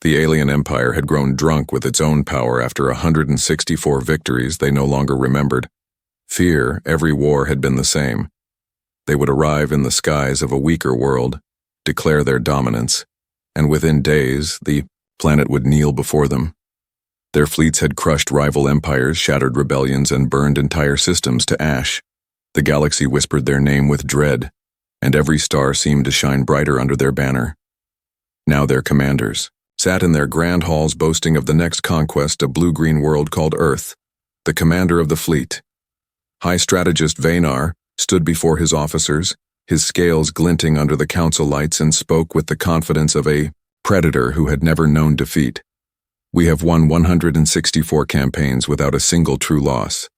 The alien empire had grown drunk with its own power after 164 victories they no longer remembered. Fear, every war had been the same. They would arrive in the skies of a weaker world, declare their dominance, and within days, the planet would kneel before them. Their fleets had crushed rival empires, shattered rebellions, and burned entire systems to ash. The galaxy whispered their name with dread, and every star seemed to shine brighter under their banner. Now their commanders sat in their grand halls boasting of the next conquest, a blue-green world called Earth. The commander of the fleet, High Strategist Vanar, stood before his officers, his scales glinting under the council lights, and spoke with the confidence of a predator who had never known defeat. We have won 164 campaigns without a single true loss.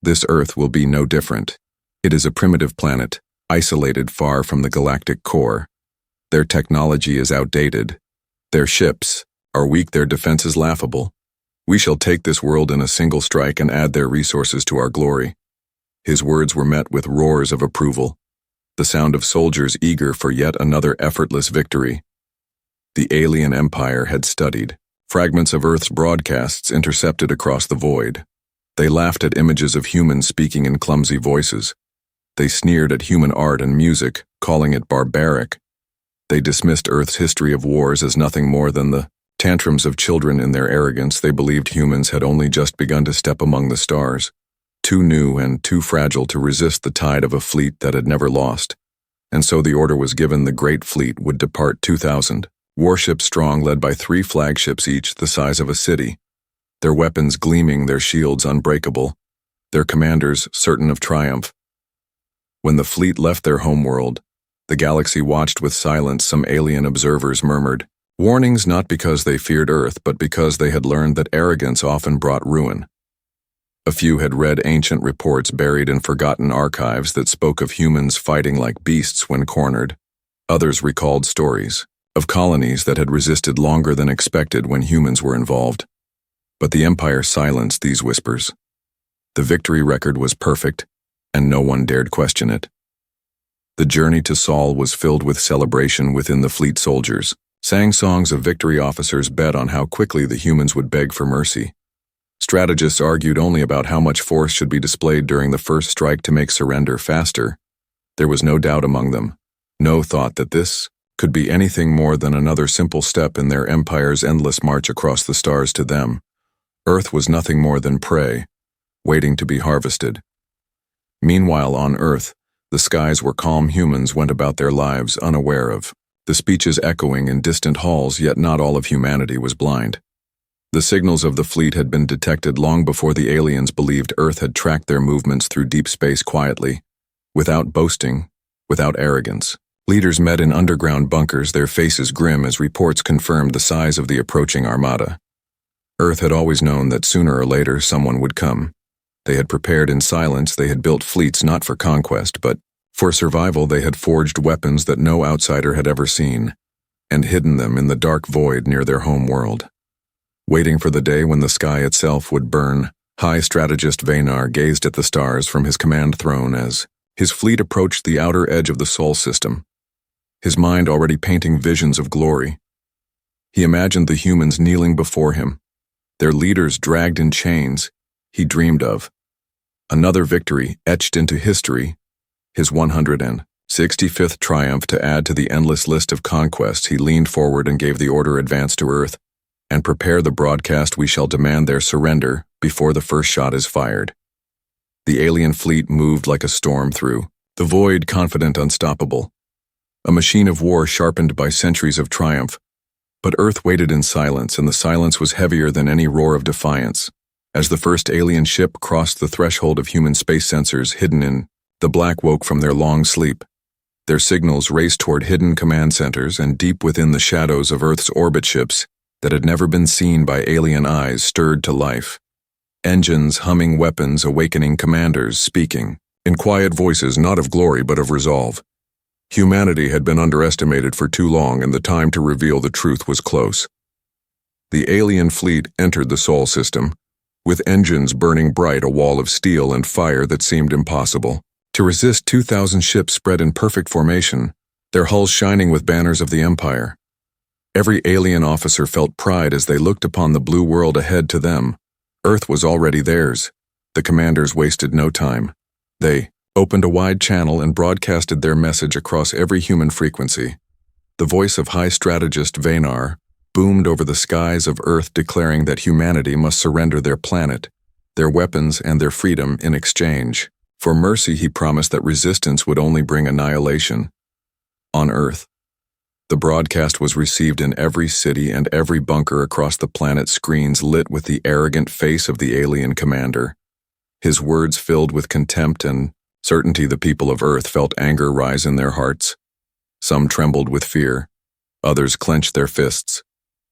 This Earth will be no different. It is a primitive planet, isolated far from the galactic core. Their technology is outdated. Their ships are weak, their defenses laughable. We shall take this world in a single strike and add their resources to our glory. His words were met with roars of approval, the sound of soldiers eager for yet another effortless victory. The alien empire had studied fragments of Earth's broadcasts intercepted across the void. They laughed at images of humans speaking in clumsy voices. They sneered at human art and music, calling it barbaric. They dismissed Earth's history of wars as nothing more than the tantrums of children. In their arrogance, they believed humans had only just begun to step among the stars, too new and too fragile to resist the tide of a fleet that had never lost. And so the order was given: the great fleet would depart 2,000, warships strong, led by 3 flagships each the size of a city, their weapons gleaming, their shields unbreakable, their commanders certain of triumph. When the fleet left their homeworld, the galaxy watched with silence. Some alien observers murmured warnings, not because they feared Earth, but because they had learned that arrogance often brought ruin. A few had read ancient reports buried in forgotten archives that spoke of humans fighting like beasts when cornered. Others recalled stories of colonies that had resisted longer than expected when humans were involved. But the Empire silenced these whispers. The victory record was perfect, and no one dared question it. The journey to Sol was filled with celebration within the fleet. Soldiers sang songs of victory, officers bet on how quickly the humans would beg for mercy. Strategists argued only about how much force should be displayed during the first strike to make surrender faster. There was no doubt among them, no thought that this could be anything more than another simple step in their empire's endless march across the stars. To them, Earth was nothing more than prey, waiting to be harvested. Meanwhile, on Earth, the skies were calm. Humans went about their lives unaware of the speeches echoing in distant halls, yet not all of humanity was blind. The signals of the fleet had been detected long before the aliens believed Earth had tracked their movements through deep space quietly, without boasting, without arrogance. Leaders met in underground bunkers, their faces grim as reports confirmed the size of the approaching armada. Earth had always known that sooner or later someone would come. They had prepared in silence. They had built fleets not for conquest, but for survival. They had forged weapons that no outsider had ever seen, and hidden them in the dark void near their home world. Waiting for the day when the sky itself would burn, High Strategist Vanar gazed at the stars from his command throne as his fleet approached the outer edge of the Sol system, his mind already painting visions of glory. He imagined the humans kneeling before him, their leaders dragged in chains. He dreamed of another victory etched into history, his 165th triumph to add to the endless list of conquests. He leaned forward and gave the order: advance to Earth, and prepare the broadcast. We shall demand their surrender before the first shot is fired. The alien fleet moved like a storm through the void, confident, unstoppable, a machine of war sharpened by centuries of triumph. But Earth waited in silence, and the silence was heavier than any roar of defiance. As the first alien ship crossed the threshold of human space sensors hidden in the black woke from their long sleep. Their signals raced toward hidden command centers, and deep within the shadows of Earth's orbit, ships that had never been seen by alien eyes stirred to life. Engines humming, weapons awakening, commanders speaking in quiet voices, not of glory but of resolve. Humanity had been underestimated for too long, and the time to reveal the truth was close. The alien fleet entered the Sol system, with engines burning bright, a wall of steel and fire that seemed impossible to resist. 2,000 ships spread in perfect formation, their hulls shining with banners of the Empire. Every alien officer felt pride as they looked upon the blue world ahead to them. Earth was already theirs. The commanders wasted no time. They opened a wide channel and broadcasted their message across every human frequency. The voice of High Strategist Vanar boomed over the skies of Earth, declaring that humanity must surrender their planet, their weapons, and their freedom in exchange. For mercy, he promised that resistance would only bring annihilation. On Earth, the broadcast was received in every city and every bunker across the planet, screens lit with the arrogant face of the alien commander. His words filled with contempt and certainty. The people of Earth felt anger rise in their hearts. Some trembled with fear, others clenched their fists.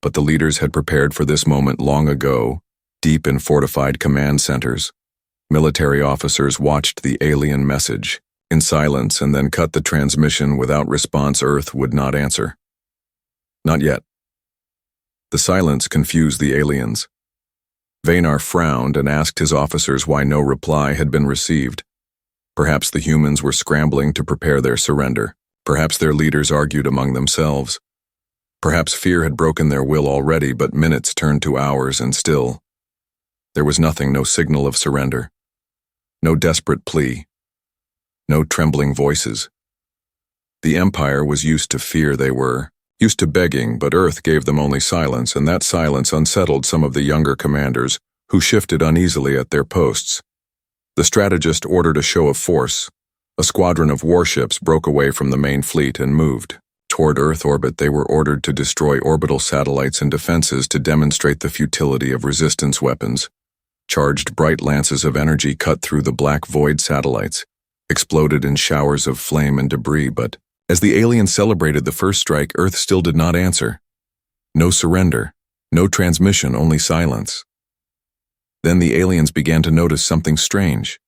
But the leaders had prepared for this moment long ago, deep in fortified command centers. Military officers watched the alien message in silence and then cut the transmission without response. Earth would not answer. Not yet. The silence confused the aliens. Vanar frowned and asked his officers why no reply had been received. Perhaps the humans were scrambling to prepare their surrender. Perhaps their leaders argued among themselves. Perhaps fear had broken their will already, but minutes turned to hours and still there was nothing, no signal of surrender. No desperate plea. No trembling voices. The Empire was used to fear. They were used to begging, but Earth gave them only silence, and that silence unsettled some of the younger commanders, who shifted uneasily at their posts. The strategist ordered a show of force. A squadron of warships broke away from the main fleet and moved toward Earth orbit. They were ordered to destroy orbital satellites and defenses to demonstrate the futility of resistance weapons. Charged bright lances of energy cut through the black void satellites, exploded in showers of flame and debris, but as the aliens celebrated the first strike, Earth still did not answer. No surrender, no transmission, only silence. Then the aliens began to notice something strange.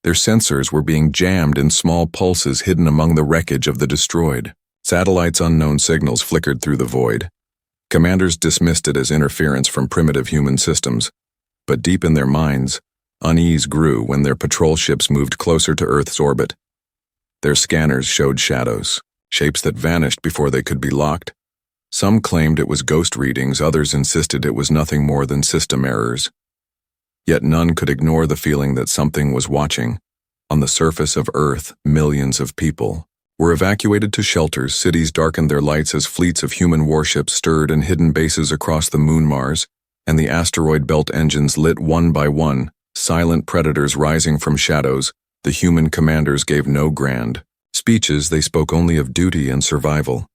Their sensors were being jammed in small pulses hidden among the wreckage of the destroyed satellites. Unknown signals flickered through the void. Commanders dismissed it as interference from primitive human systems, but deep in their minds, unease grew when their patrol ships moved closer to Earth's orbit. Their scanners showed shadows, shapes that vanished before they could be locked. Some claimed it was ghost readings, others insisted it was nothing more than system errors. Yet none could ignore the feeling that something was watching. On the surface of Earth, millions of people were evacuated to shelters. Cities darkened their lights as fleets of human warships stirred in hidden bases across the moon Mars, and the asteroid belt engines lit one by one, silent predators rising from shadows. The human commanders gave no grand speeches. They spoke only of duty and survival.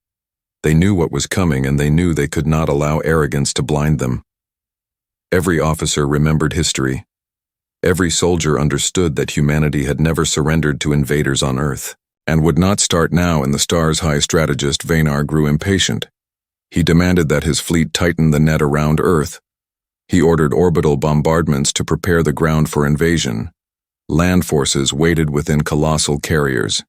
They knew what was coming, and they knew they could not allow arrogance to blind them. Every officer remembered history. Every soldier understood that humanity had never surrendered to invaders on Earth, and would not start now. In the stars, High Strategist Vanar grew impatient. He demanded that his fleet tighten the net around Earth. He ordered orbital bombardments to prepare the ground for invasion. Land forces waited within colossal carriers,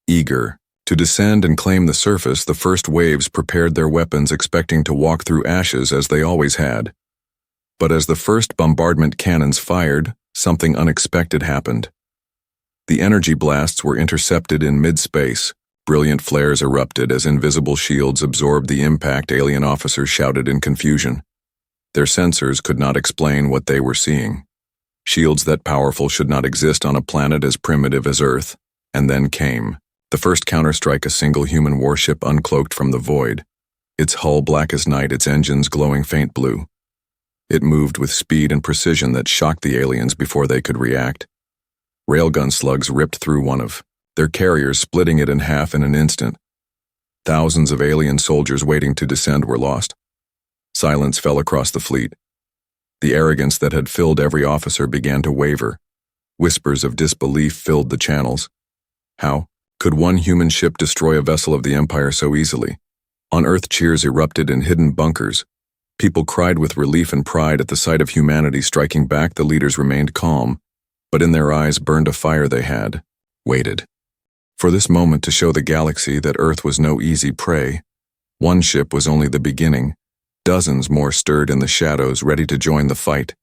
eager to descend and claim the surface. The first waves prepared their weapons, expecting to walk through ashes as they always had. But as the first bombardment cannons fired, something unexpected happened. The energy blasts were intercepted in mid-space. Brilliant flares erupted as invisible shields absorbed the impact. Alien officers shouted in confusion. Their sensors could not explain what they were seeing. Shields that powerful should not exist on a planet as primitive as Earth. And then came the first counterstrike. A single human warship uncloaked from the void, its hull black as night, its engines glowing faint blue. It moved with speed and precision that shocked the aliens before they could react. Railgun slugs ripped through one of their carriers, splitting it in half in an instant. Thousands of alien soldiers waiting to descend were lost. Silence fell across the fleet. The arrogance that had filled every officer began to waver. Whispers of disbelief filled the channels. How could one human ship destroy a vessel of the Empire so easily? On Earth, cheers erupted in hidden bunkers. People cried with relief and pride at the sight of humanity striking back. The leaders remained calm, but in their eyes burned a fire. They had waited for this moment to show the galaxy that Earth was no easy prey. One ship was only the beginning. Dozens more stirred in the shadows, ready to join the fight.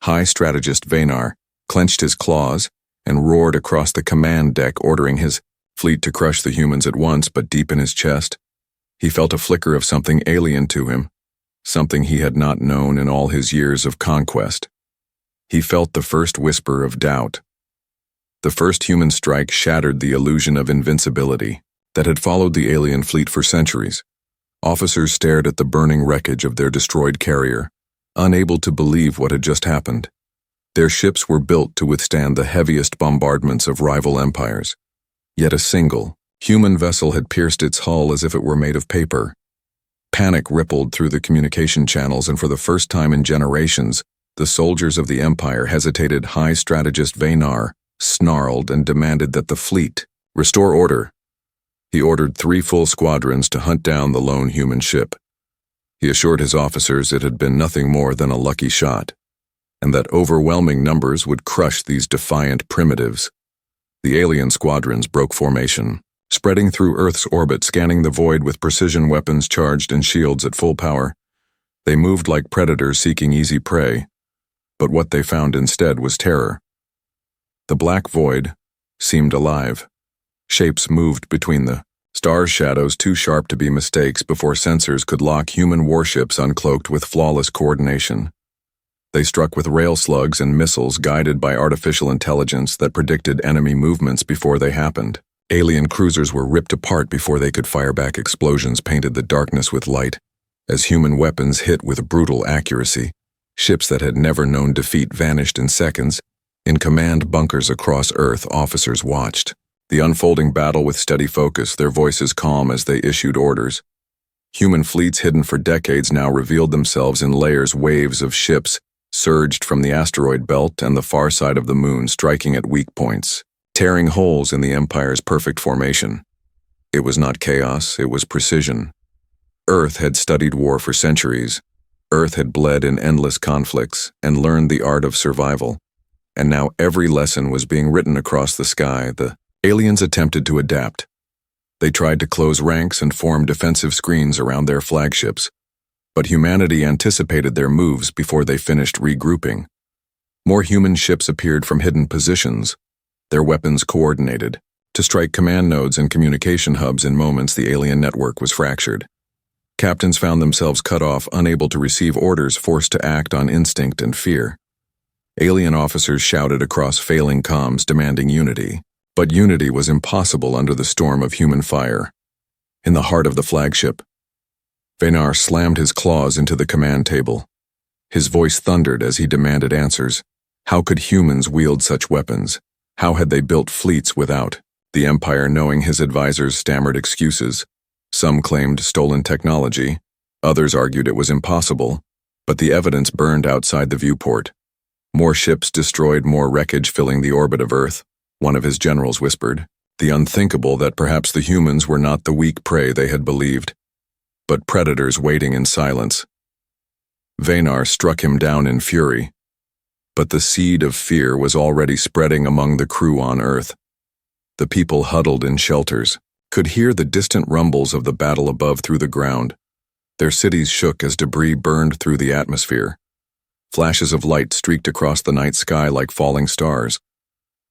High Strategist Vanar clenched his claws and roared across the command deck, ordering his fleet to crush the humans at once. But deep in his chest, He felt a flicker of something alien to him, something he had not known in all his years of conquest. He felt the first whisper of doubt. The first human strike shattered the illusion of invincibility that had followed the alien fleet for centuries. Officers stared at the burning wreckage of their destroyed carrier, unable to believe what had just happened. Their ships were built to withstand the heaviest bombardments of rival empires. Yet a single, human vessel had pierced its hull as if it were made of paper. Panic rippled through the communication channels, and for the first time in generations, the soldiers of the Empire hesitated. High Strategist Venar snarled and demanded that the fleet restore order. He ordered 3 full squadrons to hunt down the lone human ship. He assured his officers it had been nothing more than a lucky shot, and that overwhelming numbers would crush these defiant primitives. The alien squadrons broke formation, spreading through Earth's orbit, scanning the void with precision weapons charged and shields at full power. They moved like predators seeking easy prey, but what they found instead was terror. The black void seemed alive. Shapes moved between the stars, shadows too sharp to be mistakes before sensors could lock human warships uncloaked with flawless coordination. They struck with rail slugs and missiles guided by artificial intelligence that predicted enemy movements before they happened. Alien cruisers were ripped apart before they could fire back. Explosions painted the darkness with light, as human weapons hit with brutal accuracy. Ships that had never known defeat vanished in seconds. In command bunkers across Earth, officers watched the unfolding battle with steady focus, their voices calm as they issued orders. Human fleets hidden for decades now revealed themselves in layers. Waves of ships surged from the asteroid belt and the far side of the moon, striking at weak points, tearing holes in the Empire's perfect formation. It was not chaos, it was precision. Earth had studied war for centuries. Earth had bled in endless conflicts and learned the art of survival. And now every lesson was being written across the sky. The aliens attempted to adapt. They tried to close ranks and form defensive screens around their flagships, but humanity anticipated their moves before they finished regrouping. More human ships appeared from hidden positions, their weapons coordinated, to strike command nodes and communication hubs. In moments, the alien network was fractured. Captains found themselves cut off, unable to receive orders, forced to act on instinct and fear. Alien officers shouted across failing comms, demanding unity. But unity was impossible under the storm of human fire. In the heart of the flagship, Venar slammed his claws into the command table. His voice thundered as he demanded answers. How could humans wield such weapons? How had they built fleets without? The Empire, knowing his advisors, stammered excuses. Some claimed stolen technology. Others argued it was impossible. But the evidence burned outside the viewport. More ships destroyed, more wreckage filling the orbit of Earth. One of his generals whispered, the unthinkable, that perhaps the humans were not the weak prey they had believed, but predators waiting in silence. Venar struck him down in fury, but the seed of fear was already spreading among the crew on Earth. The people huddled in shelters could hear the distant rumbles of the battle above through the ground. Their cities shook as debris burned through the atmosphere. Flashes of light streaked across the night sky like falling stars.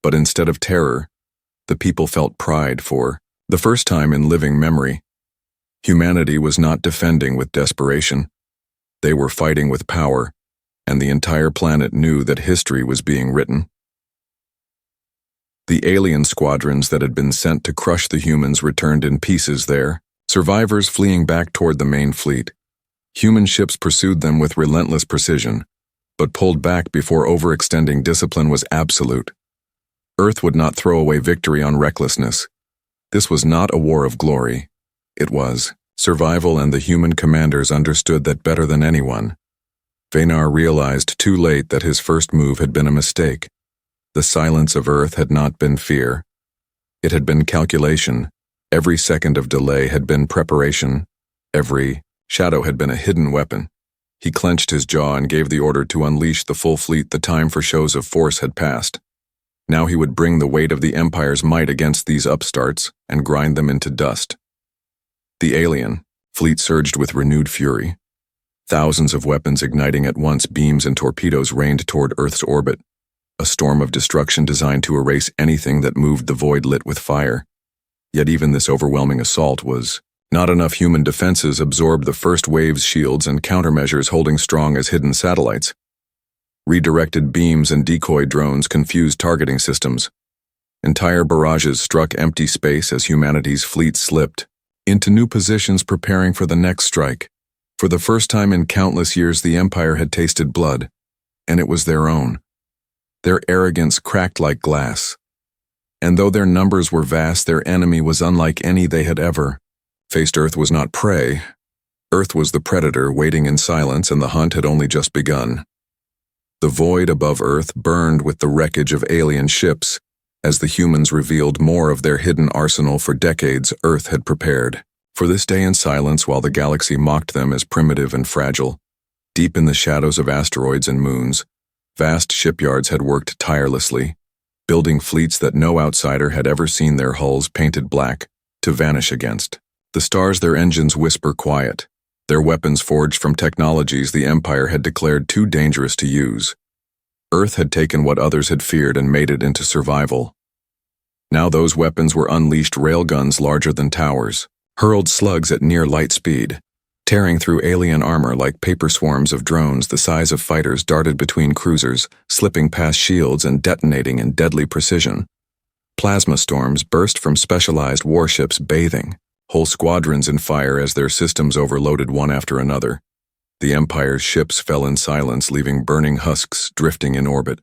But instead of terror, the people felt pride. For the first time in living memory, humanity was not defending with desperation. They were fighting with power, and the entire planet knew that history was being written. The alien squadrons that had been sent to crush the humans returned in pieces there, survivors fleeing back toward the main fleet. Human ships pursued them with relentless precision, but pulled back before overextending. Discipline was absolute. Earth would not throw away victory on recklessness. This was not a war of glory. It was survival, and the human commanders understood that better than anyone. Venar realized too late that his first move had been a mistake. The silence of Earth had not been fear. It had been calculation. Every second of delay had been preparation. Every shadow had been a hidden weapon. He clenched his jaw and gave the order to unleash the full fleet. The time for shows of force had passed. Now he would bring the weight of the Empire's might against these upstarts and grind them into dust. The alien fleet surged with renewed fury. Thousands of weapons igniting at once, beams and torpedoes rained toward Earth's orbit. A storm of destruction designed to erase anything that moved, the void lit with fire. Yet even this overwhelming assault was Not enough human defenses absorbed the first wave's shields and countermeasures holding strong as hidden satellites. Redirected beams and decoy drones confused targeting systems. Entire barrages struck empty space as humanity's fleet slipped into new positions, preparing for the next strike. For the first time in countless years, the Empire had tasted blood, and it was their own. Their arrogance cracked like glass. And though their numbers were vast, their enemy was unlike any they had ever faced. Earth was not prey. Earth was the predator, waiting in silence, and the hunt had only just begun. The void above Earth burned with the wreckage of alien ships, as the humans revealed more of their hidden arsenal for decades Earth had prepared. For this day in silence, while the galaxy mocked them as primitive and fragile, deep in the shadows of asteroids and moons, vast shipyards had worked tirelessly, building fleets that no outsider had ever seen, their hulls painted black to vanish against. The stars, their engines whisper quiet, their weapons forged from technologies the Empire had declared too dangerous to use. Earth had taken what others had feared and made it into survival. Now those weapons were unleashed, railguns larger than towers, hurled slugs at near light speed, tearing through alien armor like paper swarms of drones the size of fighters darted between cruisers, slipping past shields and detonating in deadly precision. Plasma storms burst from specialized warships, bathing whole squadrons in fire as their systems overloaded one after another. The Empire's ships fell in silence, leaving burning husks drifting in orbit.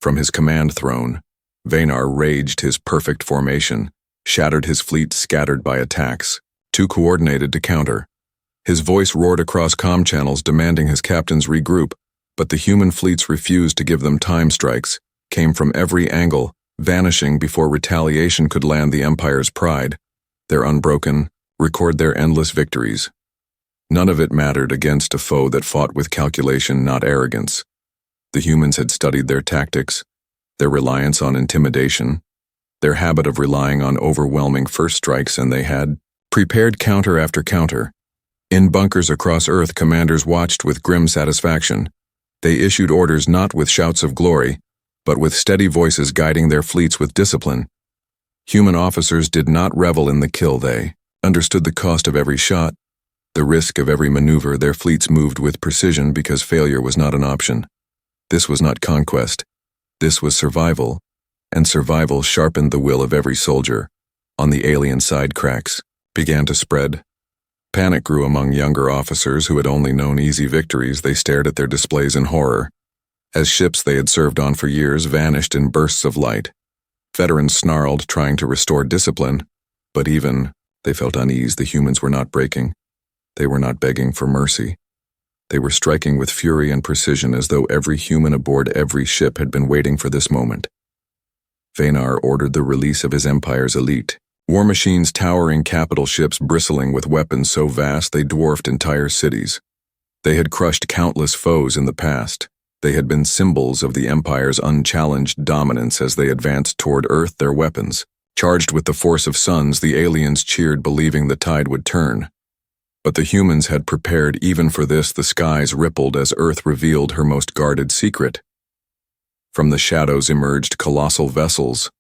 From his command throne, Vanar raged his perfect formation, shattered his fleet scattered by attacks, too coordinated to counter. His voice roared across comm channels demanding his captains regroup, but the human fleets refused to give them time. Strikes came from every angle, vanishing before retaliation could land. The Empire's pride, their unbroken, record their endless victories. None of it mattered against a foe that fought with calculation, not arrogance. The humans had studied their tactics, their reliance on intimidation, their habit of relying on overwhelming first strikes, and they had prepared counter after counter. In bunkers across Earth, commanders watched with grim satisfaction. They issued orders not with shouts of glory, but with steady voices guiding their fleets with discipline. Human officers did not revel in the kill. They understood the cost of every shot, the risk of every maneuver. Their fleets moved with precision because failure was not an option. This was not conquest. This was survival, and survival sharpened the will of every soldier. On the alien side, cracks began to spread. Panic grew among younger officers who had only known easy victories. They stared at their displays in horror, as ships they had served on for years vanished in bursts of light. Veterans snarled, trying to restore discipline, but even they felt unease. The humans were not breaking. They were not begging for mercy. They were striking with fury and precision, as though every human aboard every ship had been waiting for this moment. Vanar ordered the release of his Empire's elite. War machines, towering capital ships bristling with weapons so vast they dwarfed entire cities. They had crushed countless foes in the past. They had been symbols of the Empire's unchallenged dominance as they advanced toward Earth, their weapons. Charged with the force of suns, the aliens cheered, believing the tide would turn. But the humans had prepared even for this. The skies rippled as Earth revealed her most guarded secret. From the shadows emerged colossal vessels,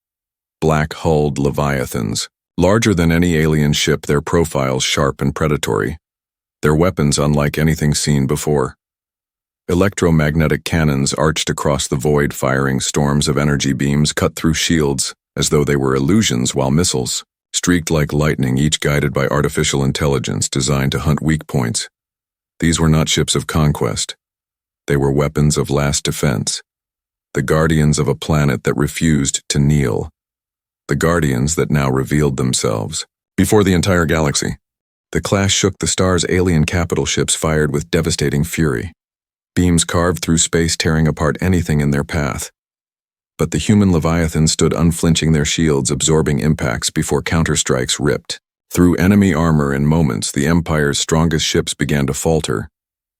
black-hulled leviathans, larger than any alien ship, their profiles sharp and predatory, their weapons unlike anything seen before. Electromagnetic cannons arched across the void, firing storms of energy beams cut through shields as though they were illusions, while missiles streaked like lightning, each guided by artificial intelligence designed to hunt weak points. These were not ships of conquest. They were weapons of last defense, the guardians of a planet that refused to kneel, the guardians that now revealed themselves before the entire galaxy. The clash shook the stars. Alien capital ships fired with devastating fury. Beams carved through space, tearing apart anything in their path. But the human leviathans stood unflinching, their shields absorbing impacts before counterstrikes ripped through enemy armor. In moments, the Empire's strongest ships began to falter,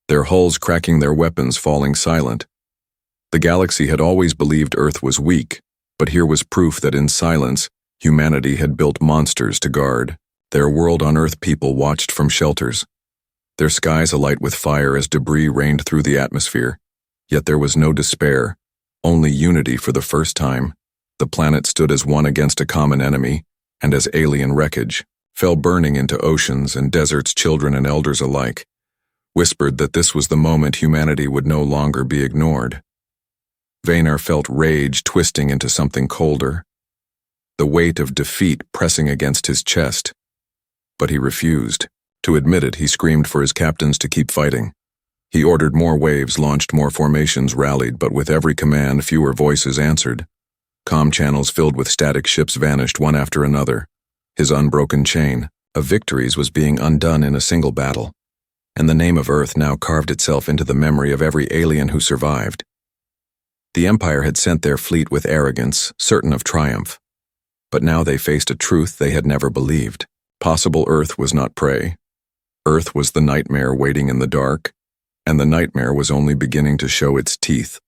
their hulls cracking, their weapons falling silent. The galaxy had always believed Earth was weak, but here was proof that in silence, humanity had built monsters to guard their world. On Earth, people watched from shelters, their skies alight with fire as debris rained through the atmosphere. Yet there was no despair, only unity. For the first time, the planet stood as one against a common enemy and as alien wreckage. fell burning into oceans and deserts, children and elders alike, whispered that this was the moment humanity would no longer be ignored. Vanar felt rage twisting into something colder, the weight of defeat pressing against his chest. But he refused. To admit it, he screamed for his captains to keep fighting. He ordered more waves, launched more formations, rallied, but with every command, fewer voices answered. Comm channels filled with static ships vanished one after another. His unbroken chain of victories was being undone in a single battle, and the name of Earth now carved itself into the memory of every alien who survived. The Empire had sent their fleet with arrogance, certain of triumph. But now they faced a truth they had never believed. Possible Earth was not prey. Earth was the nightmare waiting in the dark, and the nightmare was only beginning to show its teeth.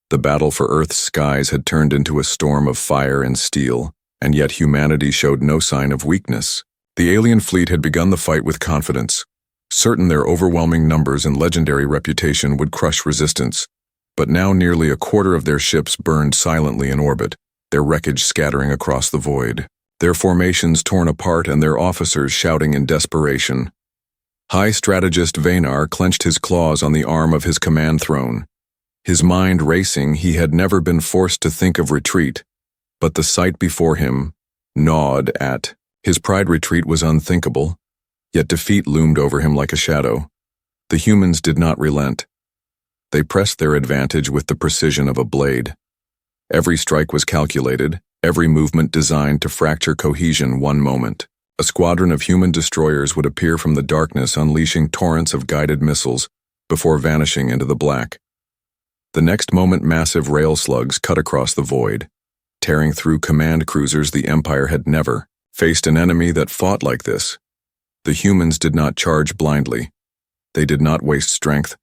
The battle for Earth's skies had turned into a storm of fire and steel, and yet humanity showed no sign of weakness. The alien fleet had begun the fight with confidence, certain their overwhelming numbers and legendary reputation would crush resistance. But now nearly a quarter of their ships burned silently in orbit, their wreckage scattering across the void, their formations torn apart and their officers shouting in desperation. High Strategist Vanar clenched his claws on the arm of his command throne. His mind racing, he had never been forced to think of retreat, but the sight before him gnawed at. His pride retreat was unthinkable, yet defeat loomed over him like a shadow. The humans did not relent. They pressed their advantage with the precision of a blade. Every strike was calculated, every movement designed to fracture cohesion one moment. A squadron of human destroyers would appear from the darkness, unleashing torrents of guided missiles before vanishing into the black. The next moment, massive rail slugs cut across the void, tearing through command cruisers. The Empire had never faced an enemy that fought like this. The humans did not charge blindly. They did not waste strength.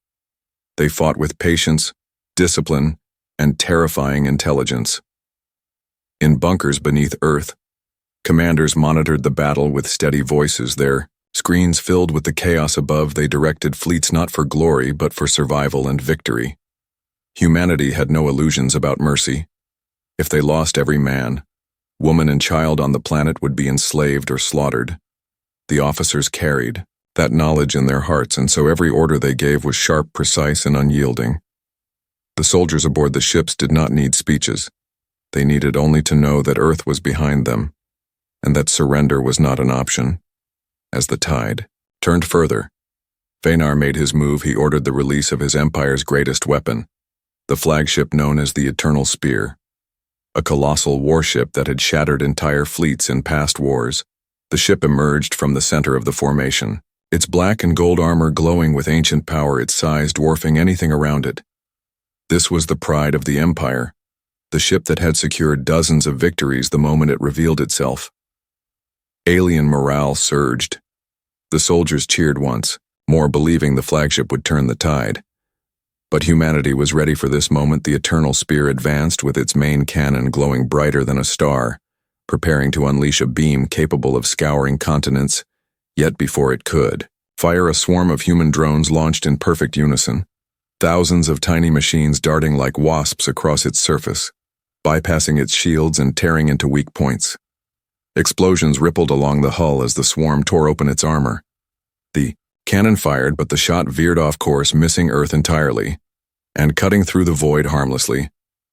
They fought with patience, discipline, and terrifying intelligence. In bunkers beneath Earth, commanders monitored the battle with steady voices. Their screens filled with the chaos above, they directed fleets not for glory but for survival and victory. Humanity had no illusions about mercy. If they lost every man, woman and child on the planet would be enslaved or slaughtered. The officers carried that knowledge in their hearts, and so every order they gave was sharp, precise, and unyielding. The soldiers aboard the ships did not need speeches. They needed only to know that Earth was behind them, and that surrender was not an option. As the tide turned further, Vanar made his move. He ordered the release of his empire's greatest weapon, the flagship known as the Eternal Spear, a colossal warship that had shattered entire fleets in past wars. The ship emerged from the center of the formation, its black and gold armor glowing with ancient power, its size dwarfing anything around it. This was the pride of the Empire, the ship that had secured dozens of victories the moment it revealed itself. Alien morale surged. The soldiers cheered once more, believing the flagship would turn the tide. But humanity was ready for this moment. The Eternal Spear advanced with its main cannon glowing brighter than a star, preparing to unleash a beam capable of scouring continents. Yet before it could fire, a swarm of human drones launched in perfect unison, thousands of tiny machines darting like wasps across its surface, bypassing its shields and tearing into weak points. Explosions rippled along the hull as the swarm tore open its armor. The cannon fired, but the shot veered off course, missing Earth entirely, and cutting through the void harmlessly.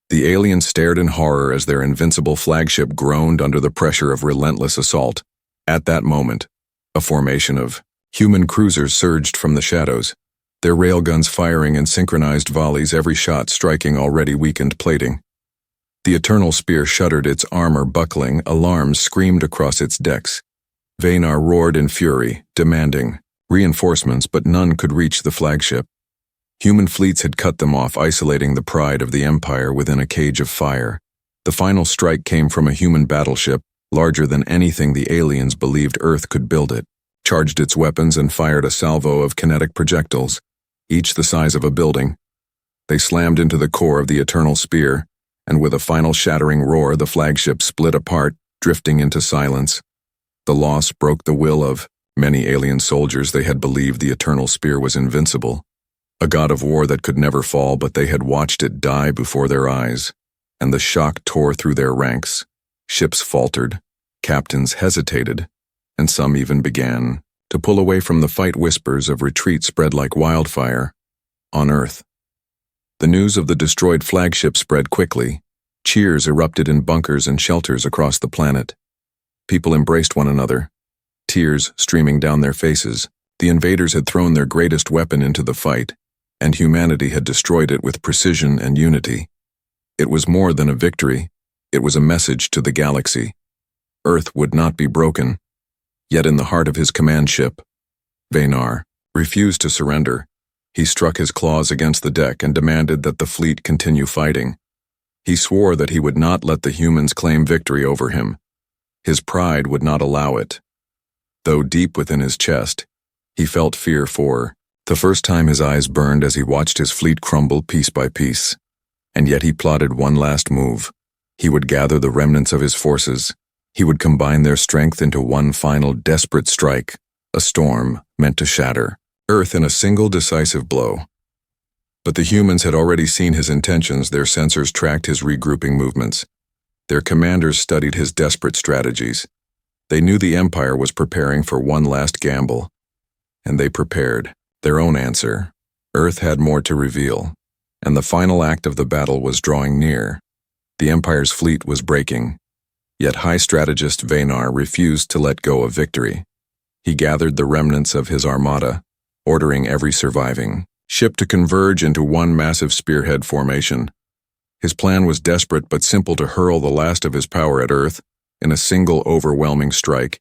The aliens stared in horror as their invincible flagship groaned under the pressure of relentless assault. At that moment, a formation of human cruisers surged from the shadows, their railguns firing in synchronized volleys, every shot striking already weakened plating. The Eternal Spear shuddered, its armor buckling, alarms screamed across its decks. Vanar roared in fury, demanding reinforcements, but none could reach the flagship. Human fleets had cut them off, isolating the pride of the Empire within a cage of fire. The final strike came from a human battleship, larger than anything the aliens believed Earth could build. It charged its weapons and fired a salvo of kinetic projectiles, each the size of a building. They slammed into the core of the Eternal Spear, and with a final shattering roar, the flagship split apart, drifting into silence. The loss broke the will of many alien soldiers. They had believed the Eternal Spear was invincible, a god of war that could never fall, but they had watched it die before their eyes, and the shock tore through their ranks. Ships faltered, captains hesitated, and some even began to pull away from the fight. Whispers of retreat spread like wildfire on Earth. The news of the destroyed flagship spread quickly. Cheers erupted in bunkers and shelters across the planet. People embraced one another, tears streaming down their faces. The invaders had thrown their greatest weapon into the fight, and humanity had destroyed it with precision and unity. It was more than a victory. It was a message to the galaxy. Earth would not be broken. Yet in the heart of his command ship, Vaynar refused to surrender. He struck his claws against the deck and demanded that the fleet continue fighting. He swore that he would not let the humans claim victory over him. His pride would not allow it. Though deep within his chest, he felt fear for the first time. His eyes burned as he watched his fleet crumble piece by piece. And yet he plotted one last move. He would gather the remnants of his forces. He would combine their strength into one final desperate strike, a storm meant to shatter Earth in a single decisive blow. But the humans had already seen his intentions. Their sensors tracked his regrouping movements. Their commanders studied his desperate strategies. They knew the Empire was preparing for one last gamble, and they prepared their own answer. Earth had more to reveal, and the final act of the battle was drawing near. The Empire's fleet was breaking, yet high strategist Vaynar refused to let go of victory. He gathered the remnants of his armada, ordering every surviving ship to converge into one massive spearhead formation. His plan was desperate but simple: to hurl the last of his power at Earth in a single overwhelming strike.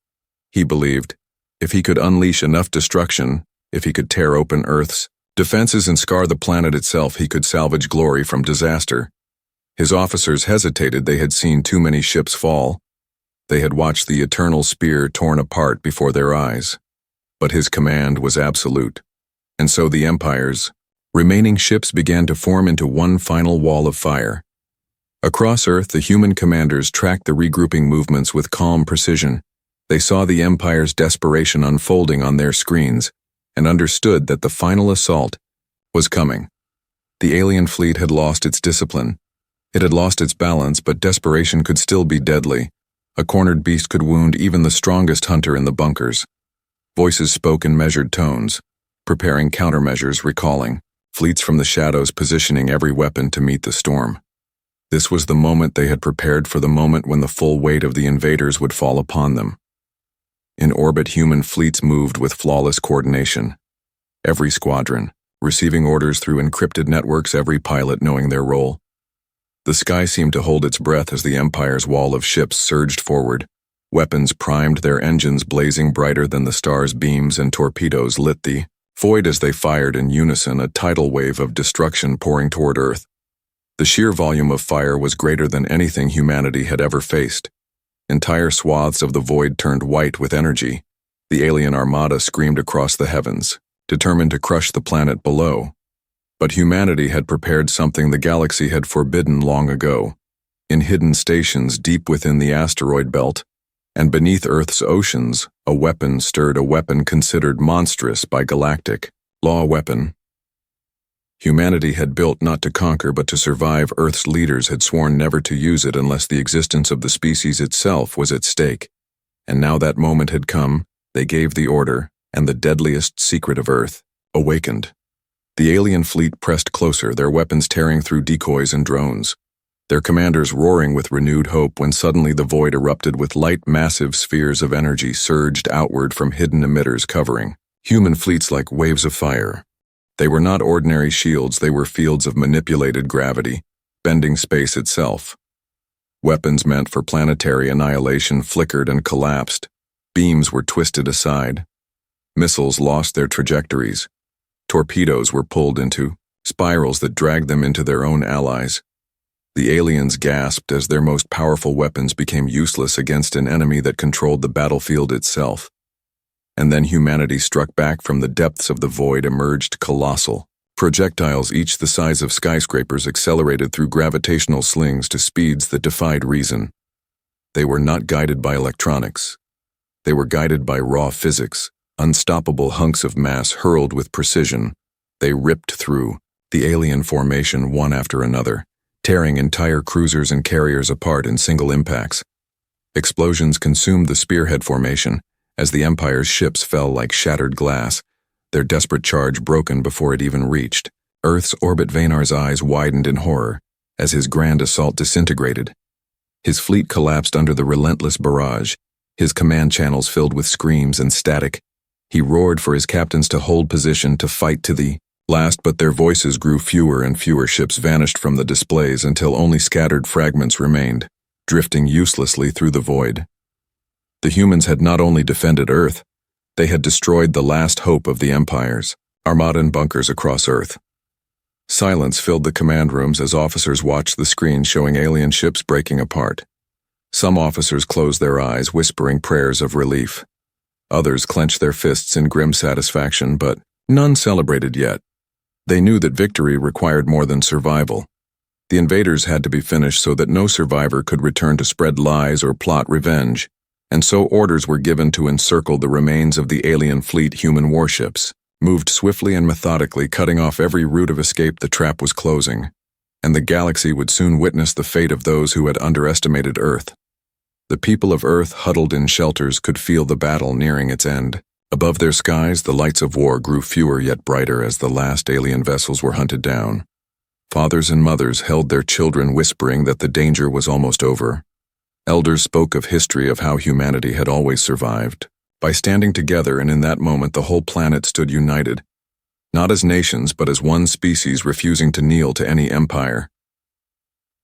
He believed, if he could unleash enough destruction, if he could tear open Earth's defenses and scar the planet itself, he could salvage glory from disaster. His officers hesitated. They had seen too many ships fall. They had watched the eternal spear torn apart before their eyes. But his command was absolute. And so the Empire's remaining ships began to form into one final wall of fire. Across Earth, the human commanders tracked the regrouping movements with calm precision. They saw the Empire's desperation unfolding on their screens and understood that the final assault was coming. The alien fleet had lost its discipline. It had lost its balance, but desperation could still be deadly. A cornered beast could wound even the strongest hunter in the bunkers. Voices spoke in measured tones, preparing countermeasures, recalling fleets from the shadows, positioning every weapon to meet the storm. This was the moment they had prepared for, the moment when the full weight of the invaders would fall upon them. In orbit, human fleets moved with flawless coordination. Every squadron, receiving orders through encrypted networks, every pilot knowing their role. The sky seemed to hold its breath as the Empire's wall of ships surged forward. Weapons primed, their engines blazing brighter than the stars' beams, and torpedoes lit the void as they fired in unison, a tidal wave of destruction pouring toward Earth. The sheer volume of fire was greater than anything humanity had ever faced. Entire swaths of the void turned white with energy. The alien armada screamed across the heavens, determined to crush the planet below. But humanity had prepared something the galaxy had forbidden long ago. In hidden stations deep within the asteroid belt, and beneath Earth's oceans, a weapon stirred, a weapon considered monstrous by galactic law, a weapon humanity had built not to conquer but to survive. Earth's leaders had sworn never to use it unless the existence of the species itself was at stake. And now that moment had come. They gave the order, and the deadliest secret of Earth awakened. The alien fleet pressed closer, their weapons tearing through decoys and drones, their commanders roaring with renewed hope, when suddenly the void erupted with light. Massive spheres of energy surged outward from hidden emitters, covering human fleets like waves of fire. They were not ordinary shields, they were fields of manipulated gravity, bending space itself. Weapons meant for planetary annihilation flickered and collapsed. Beams were twisted aside. Missiles lost their trajectories. Torpedoes were pulled into spirals that dragged them into their own allies. The aliens gasped as their most powerful weapons became useless against an enemy that controlled the battlefield itself. And then humanity struck back. From the depths of the void emerged colossal projectiles, each the size of skyscrapers, accelerated through gravitational slings to speeds that defied reason. They were not guided by electronics. They were guided by raw physics. Unstoppable hunks of mass hurled with precision. They ripped through the alien formation one after another, tearing entire cruisers and carriers apart in single impacts. Explosions consumed the spearhead formation, as the Empire's ships fell like shattered glass, their desperate charge broken before it even reached Earth's orbit. Vaynar's eyes widened in horror as his grand assault disintegrated. His fleet collapsed under the relentless barrage, his command channels filled with screams and static. He roared for his captains to hold position, to fight to the last, but their voices grew fewer and fewer. Ships vanished from the displays until only scattered fragments remained, drifting uselessly through the void. The humans had not only defended Earth, they had destroyed the last hope of the Empire's armada and bunkers across Earth. Silence filled the command rooms as officers watched the screens showing alien ships breaking apart. Some officers closed their eyes, whispering prayers of relief. Others clenched their fists in grim satisfaction, but none celebrated yet. They knew that victory required more than survival. The invaders had to be finished so that no survivor could return to spread lies or plot revenge, and so orders were given to encircle the remains of the alien fleet. Human warships moved swiftly and methodically, cutting off every route of escape. The trap was closing, and the galaxy would soon witness the fate of those who had underestimated Earth. The people of Earth, huddled in shelters, could feel the battle nearing its end. Above their skies, the lights of war grew fewer yet brighter as the last alien vessels were hunted down. Fathers and mothers held their children, whispering that the danger was almost over. Elders spoke of history, of how humanity had always survived by standing together, and in that moment the whole planet stood united, not as nations but as one species refusing to kneel to any empire.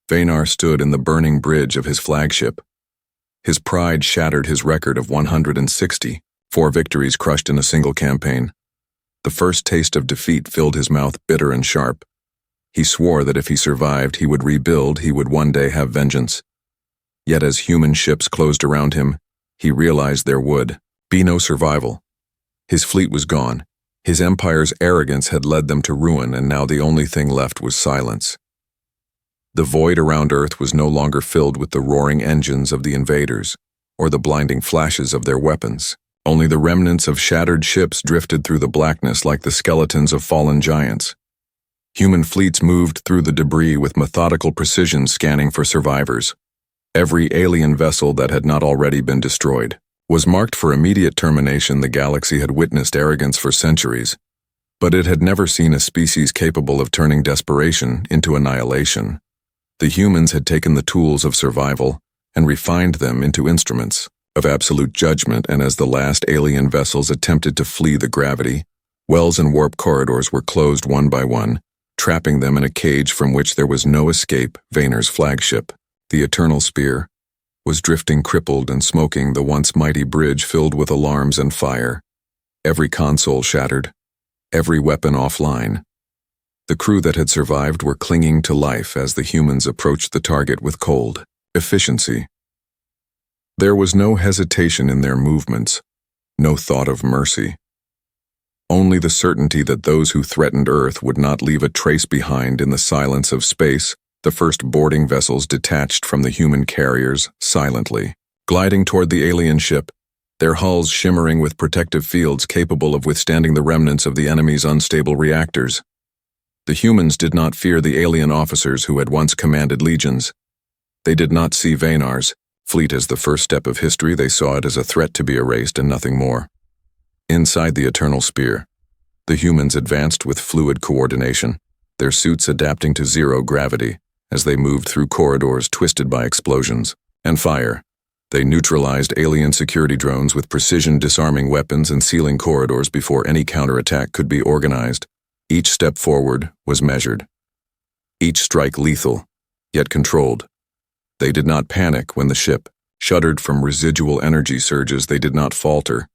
Vaynar stood in the burning bridge of his flagship. His pride shattered his record of 164 victories crushed in a single campaign. The first taste of defeat filled his mouth, bitter and sharp. He swore that if he survived, he would rebuild, he would one day have vengeance. Yet as human ships closed around him, he realized there would be no survival. His fleet was gone. His empire's arrogance had led them to ruin, and now the only thing left was silence. The void around Earth was no longer filled with the roaring engines of the invaders, or the blinding flashes of their weapons. Only the remnants of shattered ships drifted through the blackness like the skeletons of fallen giants. Human fleets moved through the debris with methodical precision, scanning for survivors. Every alien vessel that had not already been destroyed was marked for immediate termination. The galaxy had witnessed arrogance for centuries, but it had never seen a species capable of turning desperation into annihilation. The humans had taken the tools of survival and refined them into instruments of absolute judgment, and as the last alien vessels attempted to flee the gravity, wells and warp corridors were closed one by one, trapping them in a cage from which there was no escape. Vaynar's flagship, the Eternal Spear, was drifting, crippled and smoking, the once mighty bridge filled with alarms and fire. Every console shattered, every weapon offline. The crew that had survived were clinging to life as the humans approached the target with cold efficiency. There was no hesitation in their movements, no thought of mercy. Only the certainty that those who threatened Earth would not leave a trace behind. In the silence of space, the first boarding vessels detached from the human carriers, silently, gliding toward the alien ship, their hulls shimmering with protective fields capable of withstanding the remnants of the enemy's unstable reactors. The humans did not fear the alien officers who had once commanded legions. They did not see Vaynar's fleet as the first step of history. They saw it as a threat to be erased and nothing more. Inside the Eternal Spear, the humans advanced with fluid coordination, their suits adapting to zero gravity as they moved through corridors twisted by explosions and fire. They neutralized alien security drones with precision, disarming weapons and sealing corridors before any counterattack could be organized. Each step forward was measured, each strike lethal, yet controlled. They did not panic when the ship shuddered from residual energy surges. They did not falter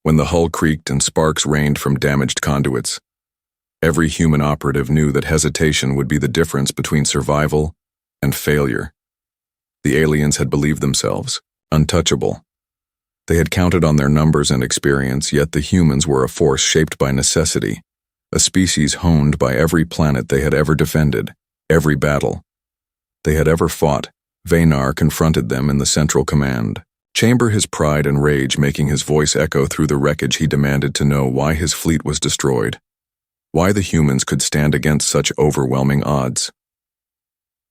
when the hull creaked and sparks rained from damaged conduits. Every human operative knew that hesitation would be the difference between survival and failure. The aliens had believed themselves untouchable. They had counted on their numbers and experience, yet the humans were a force shaped by necessity, a species honed by every planet they had ever defended, every battle they had ever fought. Vaynar confronted them in the central command chamber, his pride and rage making his voice echo through the wreckage. He demanded to know why his fleet was destroyed, why the humans could stand against such overwhelming odds.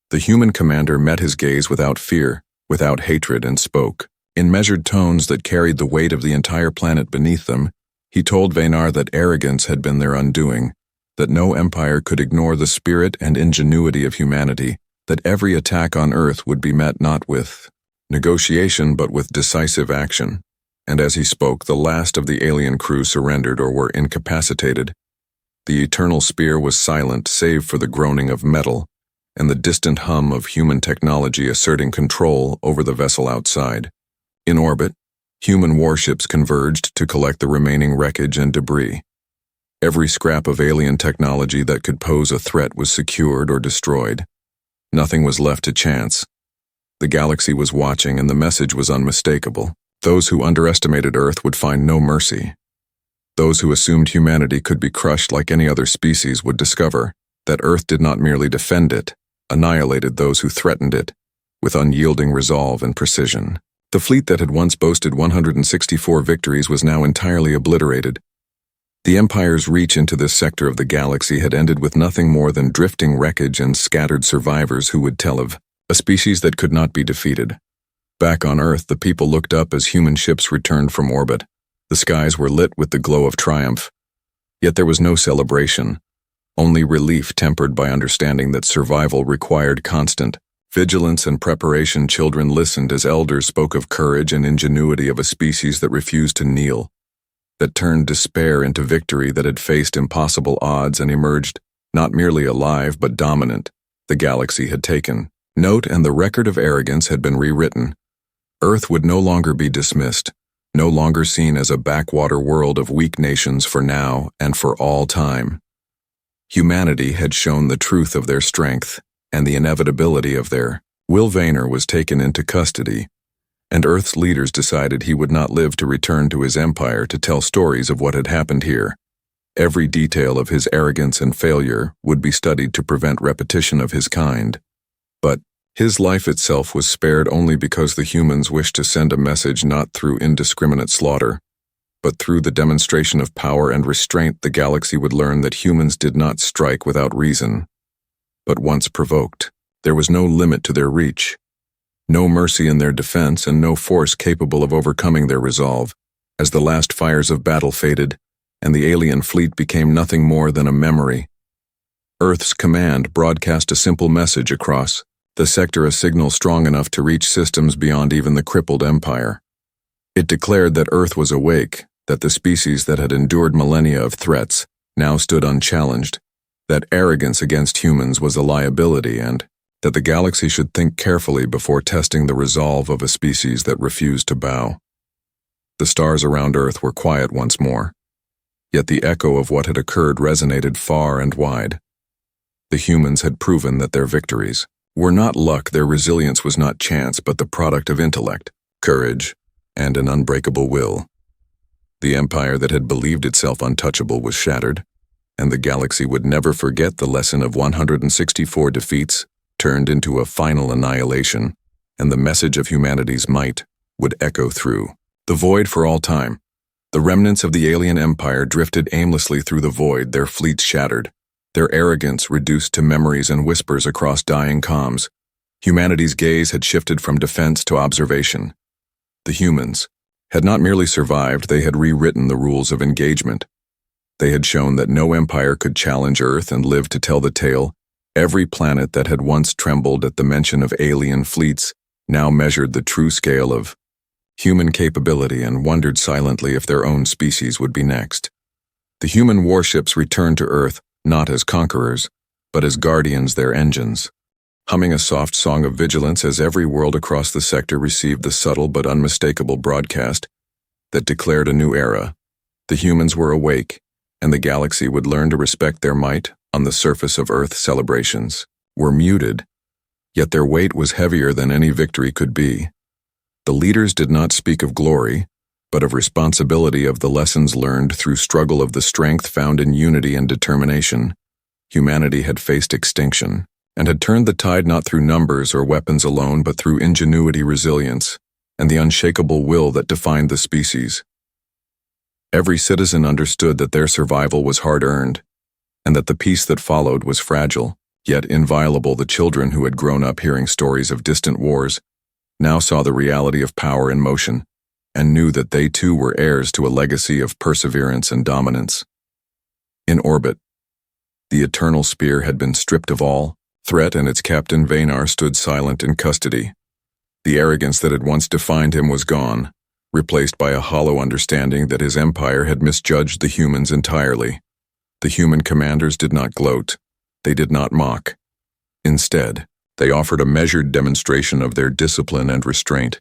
The human commander met his gaze without fear, without hatred, and spoke In measured tones that carried the weight of the entire planet beneath them, he told Vaynar that arrogance had been their undoing, that no empire could ignore the spirit and ingenuity of humanity, that every attack on Earth would be met not with negotiation but with decisive action. And as he spoke, the last of the alien crew surrendered or were incapacitated. The eternal spear was silent save for the groaning of metal and the distant hum of human technology asserting control over the vessel outside. In orbit, human warships converged to collect the remaining wreckage and debris. Every scrap of alien technology that could pose a threat was secured or destroyed. Nothing was left to chance. The galaxy was watching, and the message was unmistakable. Those who underestimated Earth would find no mercy. Those who assumed humanity could be crushed like any other species would discover that Earth did not merely defend it, annihilated those who threatened it, with unyielding resolve and precision. The fleet that had once boasted 164 victories was now entirely obliterated. The Empire's reach into this sector of the galaxy had ended with nothing more than drifting wreckage and scattered survivors who would tell of a species that could not be defeated. Back on Earth, the people looked up as human ships returned from orbit. The skies were lit with the glow of triumph. Yet there was no celebration, only relief tempered by understanding that survival required constant vigilance and preparation. Children listened as elders spoke of courage and ingenuity of a species that refused to kneel, that turned despair into victory, that had faced impossible odds and emerged not merely alive but dominant. The galaxy had taken note, and the record of arrogance had been rewritten. Earth would no longer be dismissed, no longer seen as a backwater world of weak nations for now and for all time. Humanity had shown the truth of their strength and the inevitability of their will. Vaynar was taken into custody, and Earth's leaders decided he would not live to return to his empire to tell stories of what had happened here. Every detail of his arrogance and failure would be studied to prevent repetition of his kind. But his life itself was spared only because the humans wished to send a message not through indiscriminate slaughter, but through the demonstration of power and restraint. The galaxy would learn that humans did not strike without reason, but once provoked, there was no limit to their reach, no mercy in their defense, and no force capable of overcoming their resolve. As the last fires of battle faded, and the alien fleet became nothing more than a memory, Earth's command broadcast a simple message across the sector, a signal strong enough to reach systems beyond even the crippled empire. It declared that Earth was awake, that the species that had endured millennia of threats now stood unchallenged, that arrogance against humans was a liability, and that the galaxy should think carefully before testing the resolve of a species that refused to bow. The stars around Earth were quiet once more, yet the echo of what had occurred resonated far and wide. The humans had proven that their victories were not luck, their resilience was not chance, but the product of intellect, courage, and an unbreakable will. The empire that had believed itself untouchable was shattered, and the galaxy would never forget the lesson of 164 defeats turned into a final annihilation, and the message of humanity's might would echo through the void for all time. The remnants of the alien empire drifted aimlessly through the void, their fleets shattered, their arrogance reduced to memories and whispers across dying comms. Humanity's gaze had shifted from defense to observation. The humans had not merely survived, they had rewritten the rules of engagement. They had shown that no empire could challenge Earth and live to tell the tale. Every planet that had once trembled at the mention of alien fleets now measured the true scale of human capability and wondered silently if their own species would be next. The human warships returned to Earth, not as conquerors, but as guardians, their engines, humming a soft song of vigilance as every world across the sector received the subtle but unmistakable broadcast that declared a new era. The humans were awake, and the galaxy would learn to respect their might. On the surface of Earth, celebrations were muted, yet their weight was heavier than any victory could be. The leaders did not speak of glory, but of responsibility, of the lessons learned through struggle, of the strength found in unity and determination. Humanity had faced extinction, and had turned the tide not through numbers or weapons alone, but through ingenuity, resilience, and the unshakable will that defined the species. Every citizen understood that their survival was hard-earned, and that the peace that followed was fragile, yet inviolable. The children who had grown up hearing stories of distant wars now saw the reality of power in motion, and knew that they too were heirs to a legacy of perseverance and dominance. In orbit, the eternal spear had been stripped of all threat, and its captain Vanar stood silent in custody. The arrogance that had once defined him was gone, replaced by a hollow understanding that his empire had misjudged the humans entirely. The human commanders did not gloat. They did not mock. Instead, they offered a measured demonstration of their discipline and restraint.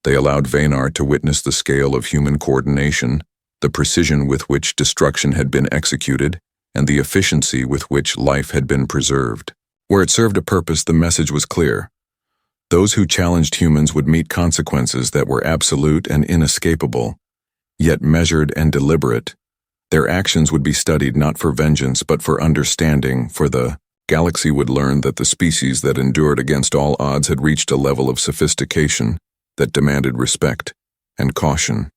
They allowed Vanar to witness the scale of human coordination, the precision with which destruction had been executed, and the efficiency with which life had been preserved. Where it served a purpose, the message was clear. Those who challenged humans would meet consequences that were absolute and inescapable, yet measured and deliberate. Their actions would be studied not for vengeance but for understanding, for the galaxy would learn that the species that endured against all odds had reached a level of sophistication that demanded respect and caution.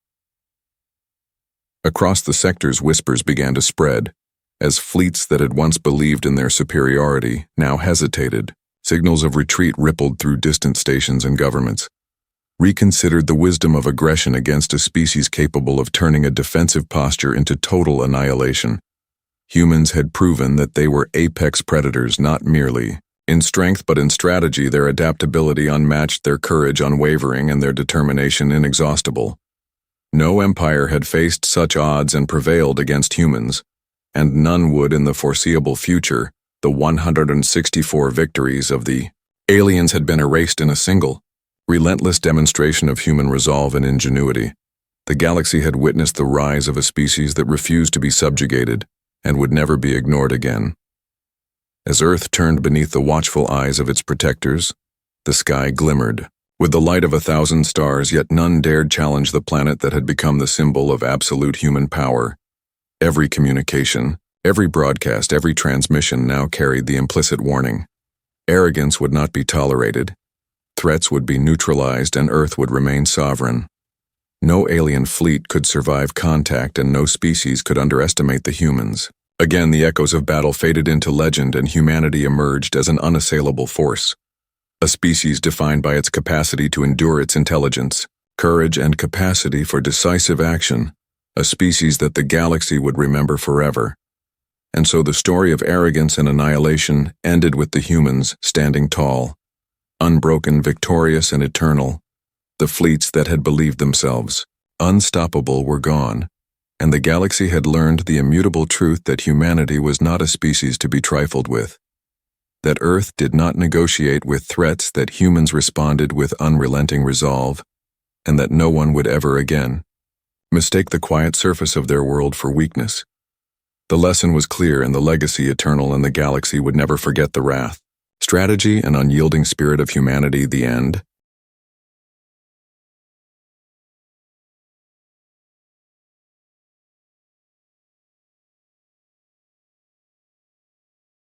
Across the sectors, whispers began to spread, as fleets that had once believed in their superiority now hesitated. Signals of retreat rippled through distant stations, and governments reconsidered the wisdom of aggression against a species capable of turning a defensive posture into total annihilation. Humans had proven that they were apex predators, not merely in strength but in strategy. Their adaptability unmatched, their courage unwavering, and their determination inexhaustible. No empire had faced such odds and prevailed against humans, and none would in the foreseeable future. The 164 victories of the aliens had been erased in a single, relentless demonstration of human resolve and ingenuity. The galaxy had witnessed the rise of a species that refused to be subjugated and would never be ignored again. As Earth turned beneath the watchful eyes of its protectors, the sky glimmered with the light of 1,000 stars, yet none dared challenge the planet that had become the symbol of absolute human power. Every communication, every broadcast, every transmission now carried the implicit warning. Arrogance would not be tolerated. Threats would be neutralized, and Earth would remain sovereign. No alien fleet could survive contact, and no species could underestimate the humans. Again, the echoes of battle faded into legend, and humanity emerged as an unassailable force. A species defined by its capacity to endure, its intelligence, courage, and capacity for decisive action. A species that the galaxy would remember forever. And so the story of arrogance and annihilation ended with the humans standing tall, unbroken, victorious, and eternal. The fleets that had believed themselves unstoppable were gone, and the galaxy had learned the immutable truth that humanity was not a species to be trifled with. That Earth did not negotiate with threats, that humans responded with unrelenting resolve, and that no one would ever again mistake the quiet surface of their world for weakness. The lesson was clear, and the legacy eternal, and the galaxy would never forget the wrath, strategy, and unyielding spirit of humanity. The end.